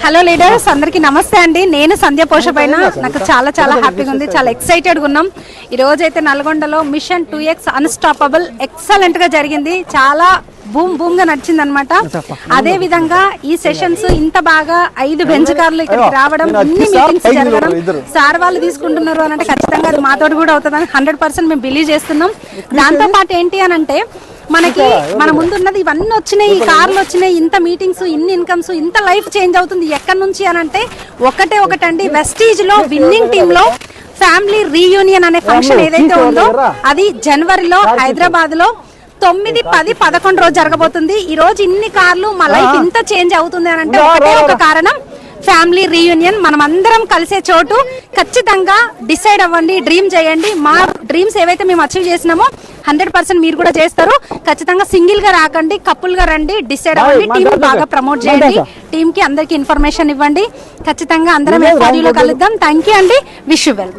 Hello leaders అందరికీ నమస్తే అండి. నేను సంధ్య పోషపైన నాకు చాలా చాలా హ్యాపీగా ఉంది, చాలా ఎక్సైటెడ్గా ఉన్నాం. ఈ రోజు అయితే నల్గొండలో మిషన్ 2X అన్స్టాపబుల్ ఎక్సలెంట్ గా జరిగింది. చాలా బూమ్ గా నడిచింది అనమాట. అదే విధంగా ఈ సెషన్స్ ఇంత బాగా 5 బెంచ్ కార్లు ఇక్కడికి రావడం, ఇన్ని మీటింగ్స్ జరగడం, సార్ వాళ్ళు తీసుకుంటున్నారు అని అంటే ఖచ్చితంగా అది మాతోటి కూడా అవుతుందని 100% మేము బిలీవ్ చేస్తున్నాం. దాంతో పాటు ఏంటి అని అంటే మనకి మన ముందున్నది ఇవన్నీ వచ్చినాయి, ఈ కార్లు వచ్చినాయి, ఇంత మీటింగ్స్, ఇన్ని ఇన్కమ్స్, ఇంత లైఫ్ చేంజ్ అవుతుంది ఎక్కడి నుంచి అని అంటే ఒకటండి, వెస్టీజ్ లో విన్నింగ్ టీమ్ లో ఫ్యామిలీ రీయూనియన్ అనే ఫంక్షన్ ఏదైతే ఉందో అది జనవరిలో హైదరాబాద్ లో 9, 10, 11 రోజు జరగబోతుంది. ఈ రోజు ఇన్ని కార్లు మా లైఫ్ ఇంత చేంజ్ అవుతుంది అని అంటే ఒకటే ఒక కారణం, ఫ్యామిలీ రీయూనియన్. మనం అందరం కలిసే చోటు. ఖచ్చితంగా డిసైడ్ అవ్వండి, డ్రీమ్ చేయండి. మా డ్రీమ్స్ ఏవైతే మేము అచీవ్ చేసినామో 100% మీరు కూడా చేస్తారు. ఖచ్చితంగా సింగిల్ గా రాకండి, కపుల్ గా రండి, డిసైడ్ అవ్వండి, టీమ్ బాగా ప్రమోట్ చేయండి, టీమ్ కి అందరికి ఇన్ఫర్మేషన్ ఇవ్వండి. ఖచ్చితంగా అందరం FRU లో కలుద్దాం. థ్యాంక్ యూ అండి. Wish you well.